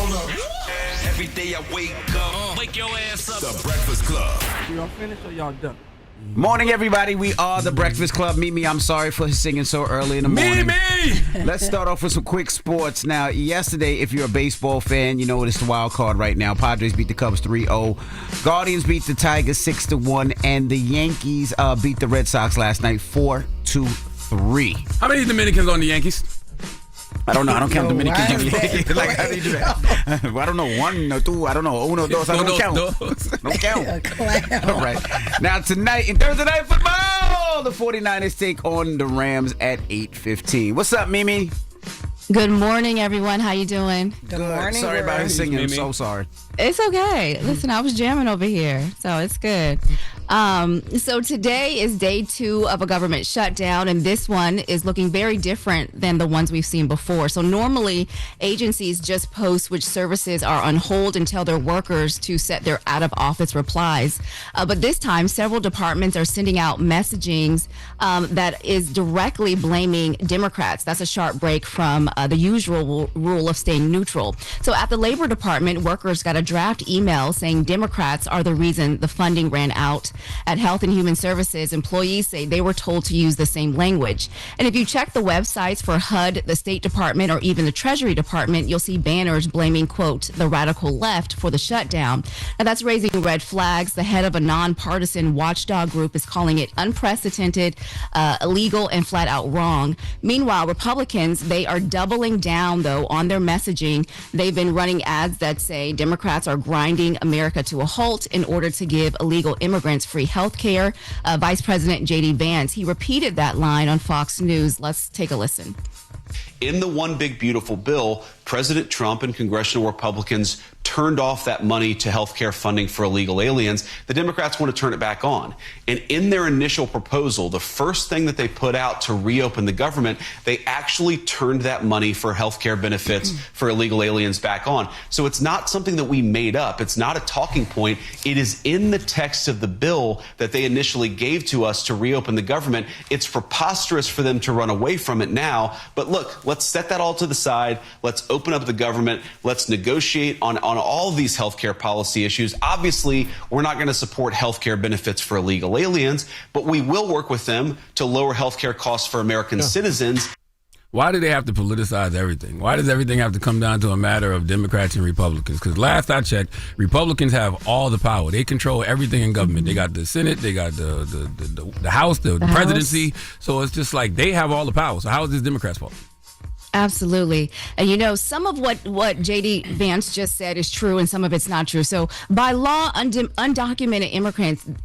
Hold up. Every day I wake up, wake your ass up. The Breakfast Club. Y'all finished or y'all done? Morning, everybody. We are the Breakfast Club. Mimi, I'm sorry for singing so early in the morning. Mimi! Let's start off with some quick sports. Now, yesterday, if you're a baseball fan, you know it's the wild card right now. Padres beat the Cubs 3-0. Guardians beat the Tigers 6-1. And the Yankees beat the Red Sox last night 4-3. How many Dominicans on the Yankees? I don't know. I don't count Dominicans on the Yankees. Like, how do you do that? I don't know. One or two. I don't know. Uno, dos. I don't count. Don't count. All right. Now, tonight, in Thursday Night Football, the 49ers take on the Rams at 8:15. What's up, Mimi? Good morning, everyone. How you doing? Good morning. Sorry about his singing. I'm so sorry. It's okay. Listen, I was jamming over here, so it's good. So today is day 2 of a government shutdown, and this one is looking very different than the ones we've seen before. So normally, agencies just post which services are on hold and tell their workers to set their out-of-office replies. But this time, several departments are sending out messagings that is directly blaming Democrats. That's a sharp break from the usual rule of staying neutral. So at the Labor Department, workers got a draft email saying Democrats are the reason the funding ran out. At Health and Human Services, employees say they were told to use the same language. And if you check the websites for HUD, the State Department, or even the Treasury Department, you'll see banners blaming, quote, the radical left for the shutdown. Now, that's raising red flags. The head of a nonpartisan watchdog group is calling it unprecedented, illegal, and flat out wrong. Meanwhile, Republicans, they are doubling down, though, on their messaging. They've been running ads that say Democrats are grinding America to a halt in order to give illegal immigrants free health care. Vice President J.D. Vance, he repeated that line on Fox News. Let's take a listen. In the One Big Beautiful Bill, President Trump and congressional Republicans turned off that money to health care funding for illegal aliens. The Democrats want to turn it back on. And in their initial proposal, the first thing that they put out to reopen the government, they actually turned that money for health care benefits for illegal aliens back on. So it's not something that we made up. It's not a talking point. It is in the text of the bill that they initially gave to us to reopen the government. It's preposterous for them to run away from it now. But look, let's set that all to the side. Let's open up the government. Let's negotiate on all of these healthcare policy issues. Obviously, we're not going to support healthcare benefits for illegal aliens, but we will work with them to lower healthcare costs for American citizens. Why do they have to politicize everything? Why does everything have to come down to a matter of Democrats and Republicans? Because last I checked, Republicans have all the power. They control everything in government. They got the Senate, they got the House, the presidency. So it's just like they have all the power. So how is this Democrats' fault? Absolutely. And you know, some of what J.D. Vance just said is true and some of it's not true. So by law, undocumented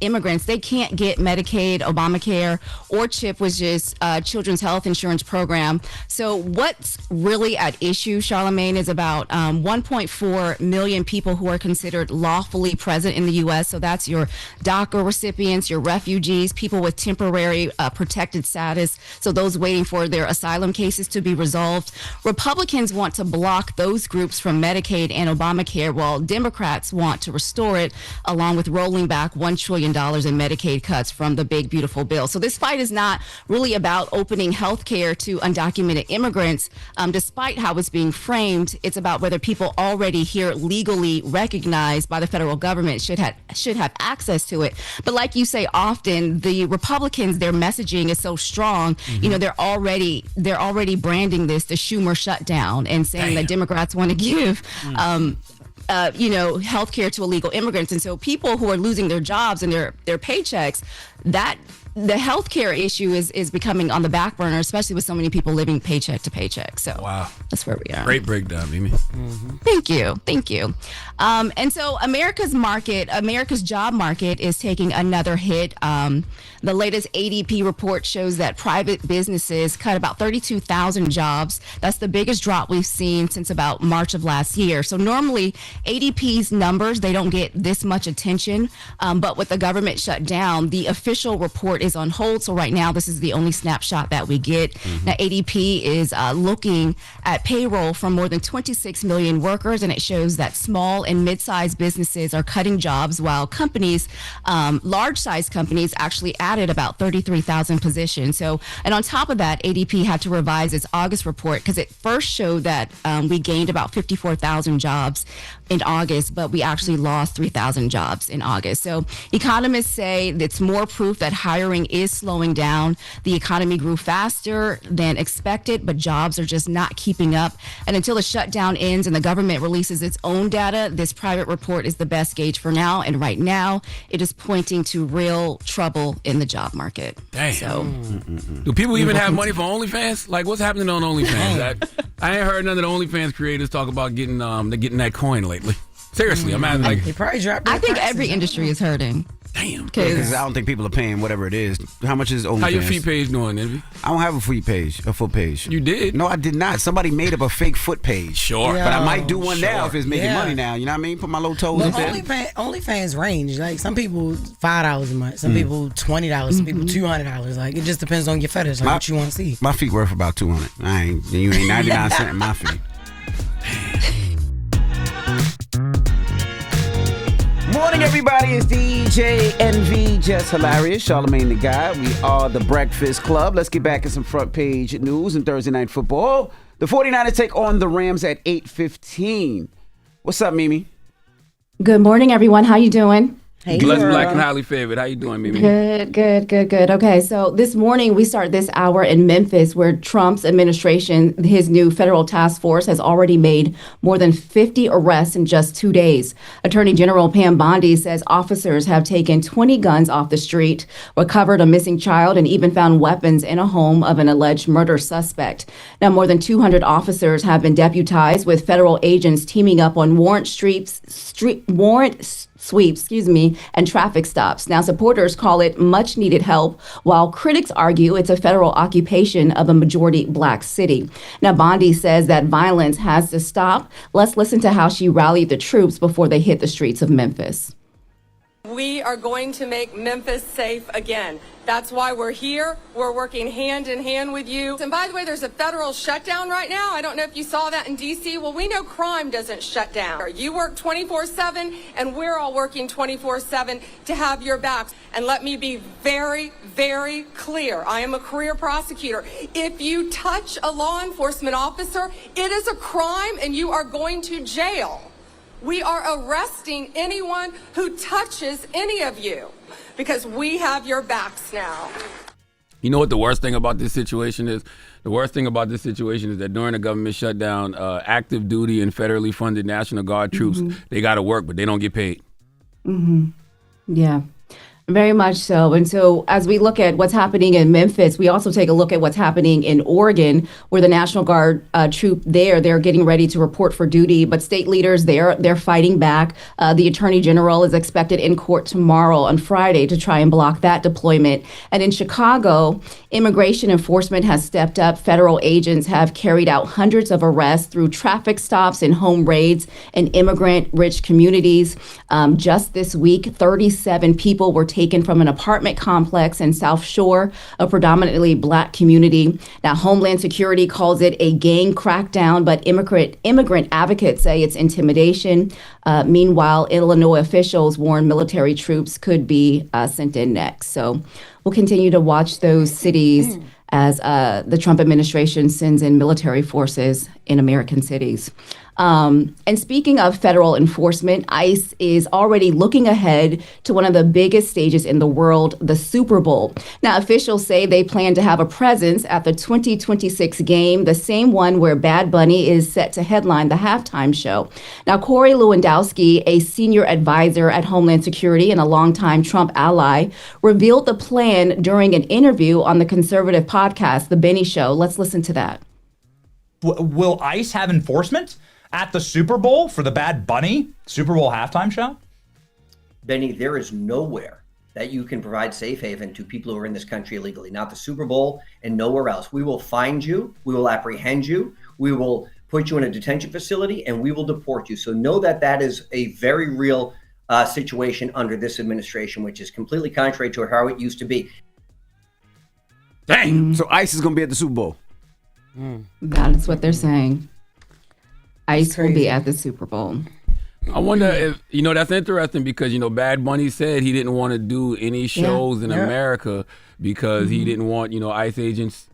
immigrants, they can't get Medicaid, Obamacare, or CHIP, which is Children's Health Insurance Program. So what's really at issue, Charlamagne, is about 1.4 million people who are considered lawfully present in the U.S. So that's your DACA recipients, your refugees, people with temporary protected status. So those waiting for their asylum cases to be resolved. Republicans want to block those groups from Medicaid and Obamacare, while Democrats want to restore it, along with rolling back $1 trillion in Medicaid cuts from the big, beautiful bill. So this fight is not really about opening health care to undocumented immigrants. Despite how it's being framed, it's about whether people already here legally recognized by the federal government should have access to it. But like you say often, the Republicans, their messaging is so strong. You know, they're already branding this the Schumer shutdown and saying that Democrats want to give health care to illegal immigrants. And so people who are losing their jobs and their paychecks, that the health care issue is becoming on the back burner, especially with so many people living paycheck to paycheck. So wow, that's where we are. Great breakdown, Mimi. Thank you. And so America's job market is taking another hit. The latest ADP report shows that private businesses cut about 32,000 jobs. That's the biggest drop we've seen since about March of last year. So normally ADP's numbers, they don't get this much attention. But with the government shut down, the official report is on hold. So right now, this is the only snapshot that we get. Now, ADP is looking at payroll from more than 26 million workers, and it shows that small and mid-sized businesses are cutting jobs, while companies, large-sized companies, actually added about 33,000 positions. So, and on top of that, ADP had to revise its August report because it first showed that we gained about 54,000 jobs in August, but we actually lost 3,000 jobs in August. So economists say it's more proof that hiring is slowing down. The economy grew faster than expected, but jobs are just not keeping up. And until the shutdown ends and the government releases its own data, this private report is the best gauge for now. And right now, it is pointing to real trouble in the job market. Damn. So, do people even have money for OnlyFans? Like, what's happening on OnlyFans? I ain't heard none of the OnlyFans creators talk about getting that coin lately. Seriously, I'm at like. They probably dropped. I think every industry is hurting. Damn. Because I don't think people are paying whatever it is. How much is OnlyFans? How your feet page doing, Envy? I don't have a foot page. You did? No, I did not. Somebody made up a fake foot page. Sure. Yeah. But I might do one now if it's making money now. You know what I mean? Put my little toes But in there. OnlyFans range. Like some people $5 a month, some people $20, some people $200. Like it just depends on your fetish, like what you want to see. My feet worth about $200. You ain't 99 cents in my feet. Morning, everybody. It's DJ NV, Jess Hilarious, Charlamagne the Guy. We are the Breakfast Club. Let's get back in some front page news and Thursday Night Football. The 49ers take on the Rams at 8:15. What's up, Mimi? Good morning, everyone. How you doing? Hey, Blessed, girl. black, and highly favored. How you doing, Mimi? Good. Okay, so this morning we start this hour in Memphis, where Trump's administration, his new federal task force, has already made more than 50 arrests in just 2 days. Attorney General Pam Bondi says officers have taken 20 guns off the street, recovered a missing child, and even found weapons in a home of an alleged murder suspect. Now, more than 200 officers have been deputized, with federal agents teaming up on warrant sweeps, and traffic stops. Now, supporters call it much needed help, while critics argue it's a federal occupation of a majority black city. Now, Bondi says that violence has to stop. Let's listen to how she rallied the troops before they hit the streets of Memphis. We are going to make Memphis safe again. That's why we're here. We're working hand in hand with you. And by the way, there's a federal shutdown right now. I don't know if you saw that in D.C. Well, we know crime doesn't shut down. You work 24/7, and we're all working 24/7 to have your backs. And let me be very, very clear. I am a career prosecutor. If you touch a law enforcement officer, it is a crime, and you are going to jail. We are arresting anyone who touches any of you because we have your backs now. You know what the worst thing about this situation is? The worst thing about this situation is that during a government shutdown, active duty and federally funded National Guard troops, they got to work, but they don't get paid. Yeah. Very much so. And so as we look at what's happening in Memphis, we also take a look at what's happening in Oregon, where the National Guard troop they're getting ready to report for duty. But state leaders, they're fighting back. The Attorney General is expected in court tomorrow on Friday to try and block that deployment. And in Chicago, immigration enforcement has stepped up. Federal agents have carried out hundreds of arrests through traffic stops and home raids in immigrant-rich communities. Just this week, 37 people were taken from an apartment complex in South Shore, a predominantly black community. Now, Homeland Security calls it a gang crackdown, but immigrant advocates say it's intimidation. Meanwhile, Illinois officials warn military troops could be sent in next. So we'll continue to watch those cities as the Trump administration sends in military forces in American cities. And speaking of federal enforcement, ICE is already looking ahead to one of the biggest stages in the world, the Super Bowl. Now, officials say they plan to have a presence at the 2026 game, the same one where Bad Bunny is set to headline the halftime show. Now, Corey Lewandowski, a senior advisor at Homeland Security and a longtime Trump ally, revealed the plan during an interview on the conservative podcast, The Benny Show. Let's listen to that. Will ICE have enforcement at the Super Bowl for the Bad Bunny Super Bowl halftime show? Benny, there is nowhere that you can provide safe haven to people who are in this country illegally, not the Super Bowl and nowhere else. We will find you, we will apprehend you, we will put you in a detention facility, and we will deport you. So know that that is a very real situation under this administration, which is completely contrary to how it used to be. Dang. So ICE is gonna be at the Super Bowl. That's what they're saying. ICE will be at the Super Bowl. I wonder if, that's interesting because, Bad Bunny said he didn't want to do any shows in America because he didn't want, ICE agents,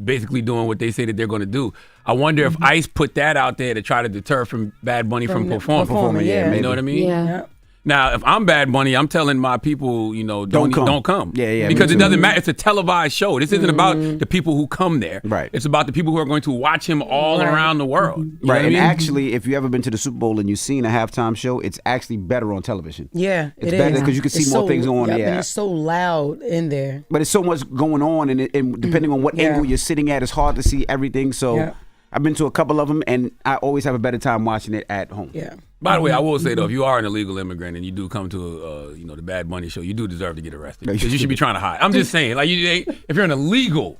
basically doing what they say that they're going to do. I wonder if ICE put that out there to try to deter from Bad Bunny from performing. Yeah, you know what I mean? Yeah. Now, if I'm Bad Bunny, I'm telling my people, don't come. Yeah. Because it doesn't matter. It's a televised show. This isn't about the people who come there. Right. It's about the people who are going to watch him all around the world. You know Right. what I And mean? actually, if you ever been to the Super Bowl and you've seen a halftime show, it's actually better on television. Yeah, It's better because you can see more things on. And Yeah. it's so loud in there. But it's so much going on, and depending on what angle you're sitting at, it's hard to see everything. So I've been to a couple of them, and I always have a better time watching it at home. Yeah. By the way, I will say though, if you are an illegal immigrant and you do come to the Bad Bunny show, you do deserve to get arrested because you should be trying to hide. I'm just saying, like if you're an illegal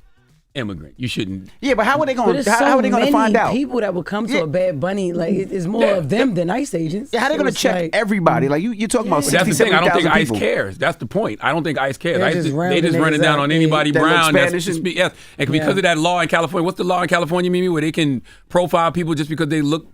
immigrant, you shouldn't. Yeah, but how are they going? But How are they going to find out? People that would come to a Bad Bunny, like it's more of them than ICE agents. Yeah, how they going to check everybody? Like you're talking about 60, That's the thing. I don't think 70,000 ICE people. cares. That's the point. I don't think ICE cares. They just run it down on anybody that look brown. Spanish That's yes, and because of that law in California, what's the law in California, Mimi, where they can profile people just because they look.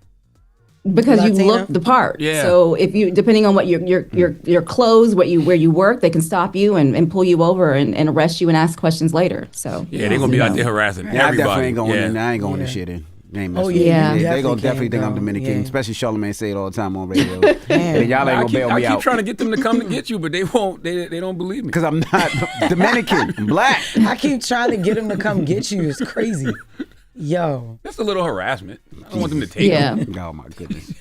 Because Latina? you look the part. Yeah. So if you, depending on what your clothes, where you work, they can stop you and pull you over and arrest you and ask questions later. So Yeah, they're gonna be out there harassing Yeah, I everybody. definitely ain't going in. Yeah. I ain't going to shit in. They ain't Oh, messing with yeah, me. you They gonna definitely definitely think can't I'm go. Dominican, Yeah. especially Charlamagne say it all the time on radio. And y'all ain't gonna bail me I keep out trying to get them to come to get you, but they won't. They don't believe me. because I'm not Dominican. I'm black. I keep trying to get them to come get you. It's crazy. Yo. That's a little harassment. I don't want them to take Yeah. them. Oh my goodness.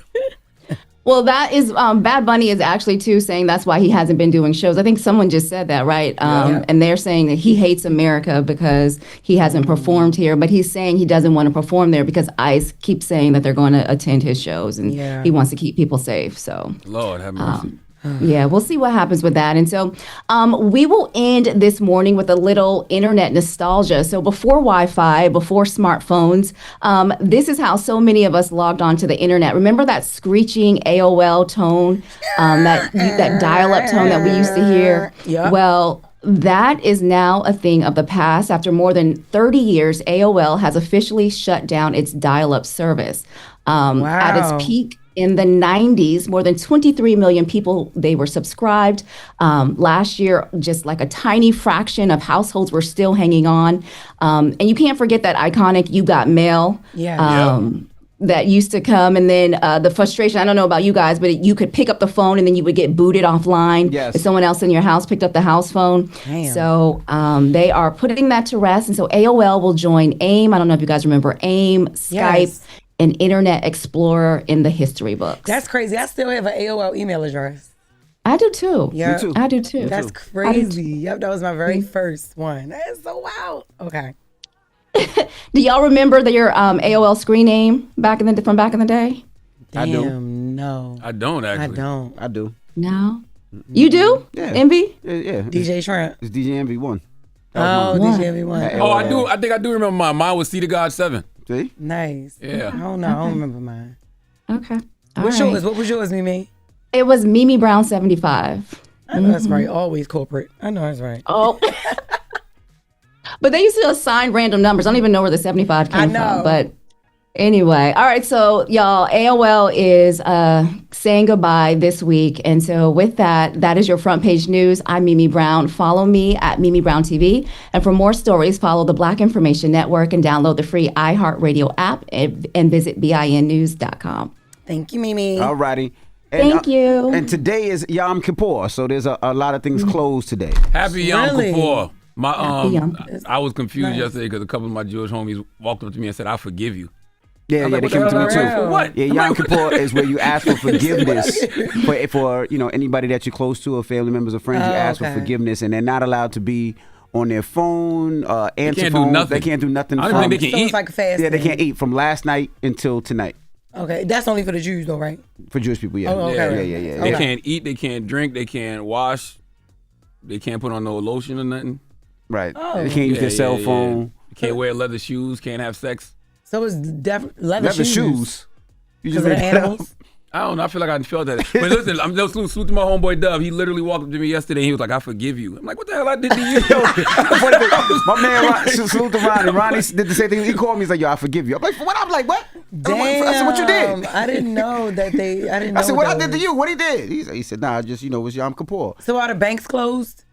Well, that is Bad Bunny is actually too saying that's why he hasn't been doing shows. I think someone just said that, right? And they're saying that he hates America because he hasn't performed here, but he's saying he doesn't want to perform there because ICE keeps saying that they're going to attend his shows and he wants to keep people safe. So Lord have mercy. yeah, we'll see what happens with that. And so we will end this morning with a little internet nostalgia. So before Wi-Fi, before smartphones, this is how so many of us logged on to the internet. Remember that screeching AOL tone, that dial-up tone that we used to hear? Yep. Well, that is now a thing of the past. After more than 30 years, AOL has officially shut down its dial-up service. At its peak, in the 90s, more than 23 million people, they were subscribed. Last year, just like a tiny fraction of households were still hanging on. And you can't forget that iconic You Got Mail that used to come. And then the frustration, I don't know about you guys, but you could pick up the phone and then you would get booted offline if someone else in your house picked up the house phone. Damn. So they are putting that to rest. And so AOL will join AIM. I don't know if you guys remember AIM, Skype, and Internet Explorer in the history books. That's crazy. I still have an AOL email address. I do too. Yeah. Me too. I do too. That's crazy. Yep, that was my very first one. That is so wild. Okay. Do y'all remember your AOL screen name from back in the day? Damn, I do. no. I don't actually. I do. No. You do? Yeah. Envy? Yeah. DJ Shrimp. It's DJ MV1. Oh, One. DJ MV1. Oh, I do. I think I do remember mine. Mine was See to God 7. See? Nice. Yeah. I don't know. I don't remember mine. Okay. All What's right. yours? What was yours, Mimi? It was Mimi Brown 75. I know that's right. Always corporate. I know that's right. Oh. But they used to assign random numbers. I don't even know where the 75 came from. But anyway. All right. So, y'all, AOL is saying goodbye this week. And so with that, that is your front page news. I'm Mimi Brown. Follow me at Mimi Brown TV. And for more stories, follow the Black Information Network and download the free iHeartRadio app and visit BINnews.com. Thank you, Mimi. All righty. Thank you. And today is Yom Kippur, so there's a lot of things closed today. Happy Yom Really? Kippur. Yom. I was confused yesterday because a couple of my Jewish homies walked up to me and said, "I forgive you." Yeah, I'm yeah, like, they what came the to me hell too. is that? For what? Yeah, I'm Yom like, Kippur is where you ask for forgiveness for anybody that you're close to, or family members or friends. You ask for forgiveness, and they're not allowed to be on their phone, answer can't do phones. nothing. They can't do nothing. I don't think they can So eat. it's like a fast. Yeah, they can't eat from last night until tonight. Okay, that's only for the Jews, though, right? For Jewish people, yeah. Oh, okay. Yeah. They Okay. can't eat. They can't drink. They can't wash. They can't put on no lotion or nothing. Right. Oh. They can't use their cell phone. You can't wear leather shoes. Can't have sex. So it's leather Leather shoes. shoes. You Because of the made that up. animals? I don't know. I feel like I felt that. But listen, I'm just salute to my homeboy Dub. He literally walked up to me yesterday. He was like, "I forgive you." I'm like, "What the hell I did to you?" My man, salute to Ronnie. Ronnie did the same thing. He called me. He's like, "Yo, I forgive you." I'm like, "What?" I'm like, "What?" Damn. I said, "What you did?" I didn't know that they. I didn't know. I said, "What I did to you? What he did?" He said, "Nah, just it was Yom Kippur." So are the banks closed?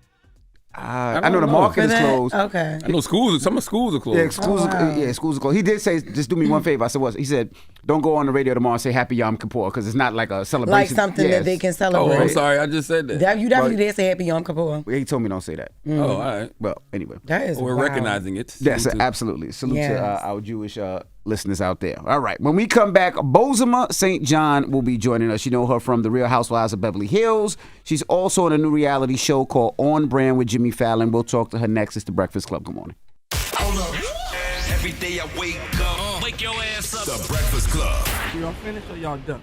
I know the market is closed. Okay. I know schools. Some schools are closed. Yeah, schools are closed. He did say, "Just do me one favor." I said, "What?" He said, "Don't go on the radio tomorrow and say Happy Yom Kippur because it's not like a celebration, Like something that they can celebrate." Oh, I'm sorry. I just said that. You definitely did say Happy Yom Kippur. He told me don't say that. Oh, all right. Well, anyway, That is We're wild. recognizing it. yes, absolutely. Salute Yes. to our Jewish listeners out there. All right, when we come back, Bozoma St. John will be joining us. You know her from The Real Housewives of Beverly Hills. She's also in a new reality show called On Brand with Jimmy Fallon. We'll talk to her next. It's The Breakfast Club. Good morning. Hold up. Every day I wake up. Wake your ass up. The Breakfast Club. Y'all finished or y'all done?